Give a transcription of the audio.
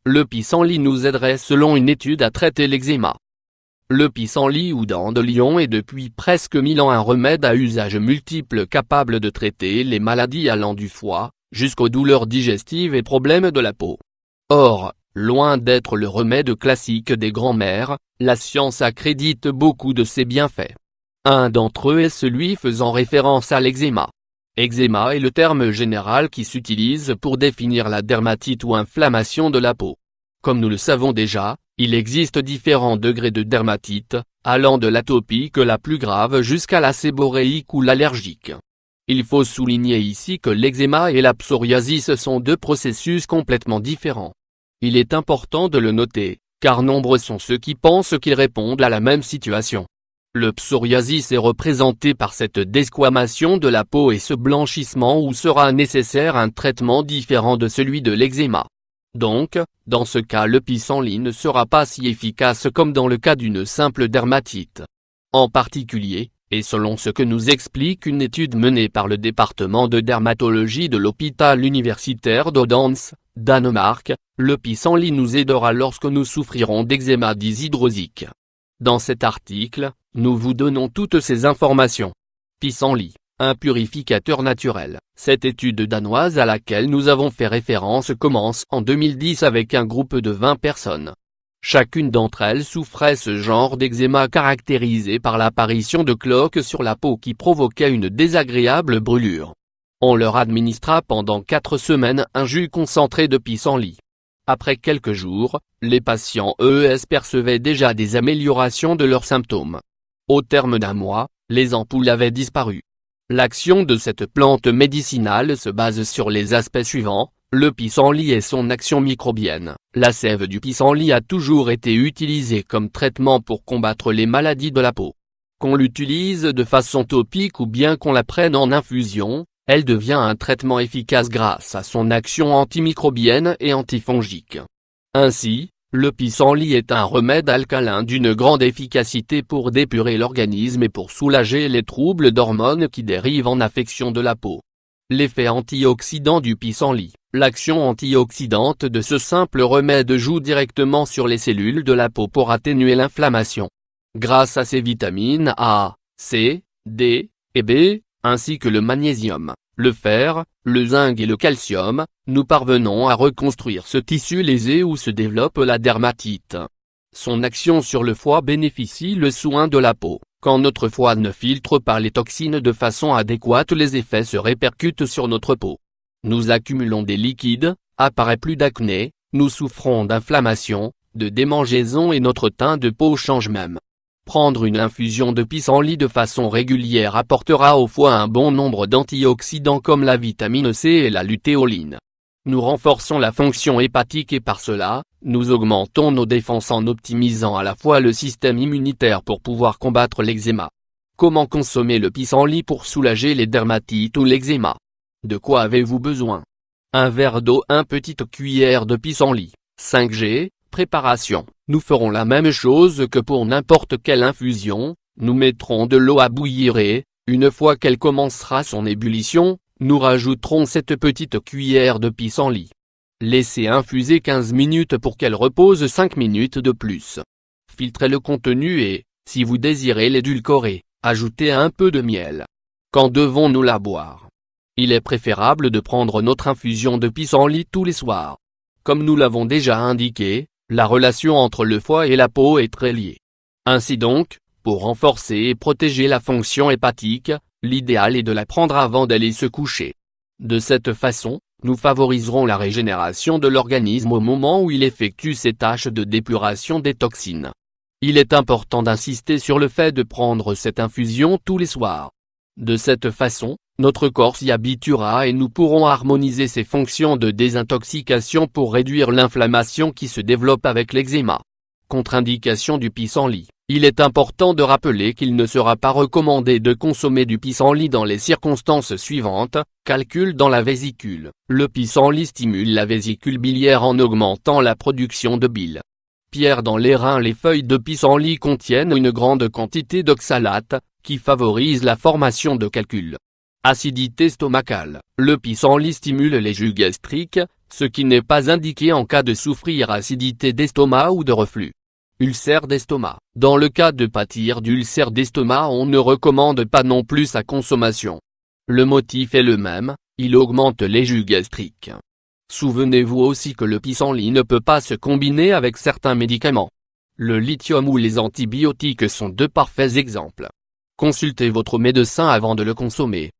Le pissenlit nous aiderait selon une étude à traiter l'eczéma. Le pissenlit ou dandelion est depuis presque 1000 ans un remède à usage multiple capable de traiter les maladies allant du foie, jusqu'aux douleurs digestives et problèmes de la peau. Or, loin d'être le remède classique des grands-mères, la science accrédite beaucoup de ses bienfaits. Un d'entre eux est celui faisant référence à l'eczéma. Eczéma est le terme général qui s'utilise pour définir la dermatite ou inflammation de la peau. Comme nous le savons déjà, il existe différents degrés de dermatite, allant de l'atopique la plus grave jusqu'à la séborréique ou l'allergique. Il faut souligner ici que l'eczéma et la psoriasis sont deux processus complètement différents. Il est important de le noter, car nombreux sont ceux qui pensent qu'ils répondent à la même situation. Le psoriasis est représenté par cette desquamation de la peau et ce blanchissement où sera nécessaire un traitement différent de celui de l'eczéma. Donc, dans ce cas le pissenlit ne sera pas si efficace comme dans le cas d'une simple dermatite. En particulier, et selon ce que nous explique une étude menée par le département de dermatologie de l'hôpital universitaire d'Odense, Danemark, le pissenlit nous aidera lorsque nous souffrirons d'eczéma dyshydrosique. Dans cet article, nous vous donnons toutes ces informations. Pissenlit, un purificateur naturel. Cette étude danoise à laquelle nous avons fait référence commence en 2010 avec un groupe de 20 personnes. Chacune d'entre elles souffrait ce genre d'eczéma caractérisé par l'apparition de cloques sur la peau qui provoquaient une désagréable brûlure. On leur administra pendant 4 semaines un jus concentré de pissenlit. Après quelques jours, les patients percevaient déjà des améliorations de leurs symptômes. Au terme d'un mois, les ampoules avaient disparu. L'action de cette plante médicinale se base sur les aspects suivants, le pissenlit et son action microbienne. La sève du pissenlit a toujours été utilisée comme traitement pour combattre les maladies de la peau. Qu'on l'utilise de façon topique ou bien qu'on la prenne en infusion, elle devient un traitement efficace grâce à son action antimicrobienne et antifongique. Ainsi, le pissenlit est un remède alcalin d'une grande efficacité pour dépurer l'organisme et pour soulager les troubles d'hormones qui dérivent en affection de la peau. L'effet antioxydant du pissenlit. L'action antioxydante de ce simple remède joue directement sur les cellules de la peau pour atténuer l'inflammation. Grâce à ses vitamines A, C, D et B, ainsi que le magnésium, le fer, le zinc et le calcium, nous parvenons à reconstruire ce tissu lésé où se développe la dermatite. Son action sur le foie bénéficie le soin de la peau. Quand notre foie ne filtre pas les toxines de façon adéquate, les effets se répercutent sur notre peau. Nous accumulons des liquides, apparaît plus d'acné, nous souffrons d'inflammation, de démangeaisons et notre teint de peau change même. Prendre une infusion de pissenlit de façon régulière apportera au foie un bon nombre d'antioxydants comme la vitamine C et la lutéoline. Nous renforçons la fonction hépatique et par cela, nous augmentons nos défenses en optimisant à la fois le système immunitaire pour pouvoir combattre l'eczéma. Comment consommer le pissenlit pour soulager les dermatites ou l'eczéma? De quoi avez-vous besoin? Un verre d'eau, une petite cuillère de pissenlit. 5G, préparation. Nous ferons la même chose que pour n'importe quelle infusion, nous mettrons de l'eau à bouillir et, une fois qu'elle commencera son ébullition, nous rajouterons cette petite cuillère de pissenlit. Laissez infuser 15 minutes pour qu'elle repose 5 minutes de plus. Filtrez le contenu et, si vous désirez l'édulcorer, ajoutez un peu de miel. Quand devons-nous la boire? Il est préférable de prendre notre infusion de pissenlit tous les soirs. Comme nous l'avons déjà indiqué, la relation entre le foie et la peau est très liée. Ainsi donc, pour renforcer et protéger la fonction hépatique, l'idéal est de la prendre avant d'aller se coucher. De cette façon, nous favoriserons la régénération de l'organisme au moment où il effectue ses tâches de dépuration des toxines. Il est important d'insister sur le fait de prendre cette infusion tous les soirs. De cette façon, notre corps s'y habituera et nous pourrons harmoniser ses fonctions de désintoxication pour réduire l'inflammation qui se développe avec l'eczéma. Contre-indication du pissenlit. Il est important de rappeler qu'il ne sera pas recommandé de consommer du pissenlit dans les circonstances suivantes. Calcul dans la vésicule. Le pissenlit stimule la vésicule biliaire en augmentant la production de bile. Pierre dans les reins. Les feuilles de pissenlit contiennent une grande quantité d'oxalate, qui favorise la formation de calculs. Acidité stomacale. Le pissenlit stimule les jus gastriques, ce qui n'est pas indiqué en cas de souffrir acidité d'estomac ou de reflux. Ulcère d'estomac. Dans le cas de pâtir d'ulcère d'estomac, on ne recommande pas non plus sa consommation. Le motif est le même, il augmente les jus gastriques. Souvenez-vous aussi que le pissenlit ne peut pas se combiner avec certains médicaments. Le lithium ou les antibiotiques sont deux parfaits exemples. Consultez votre médecin avant de le consommer.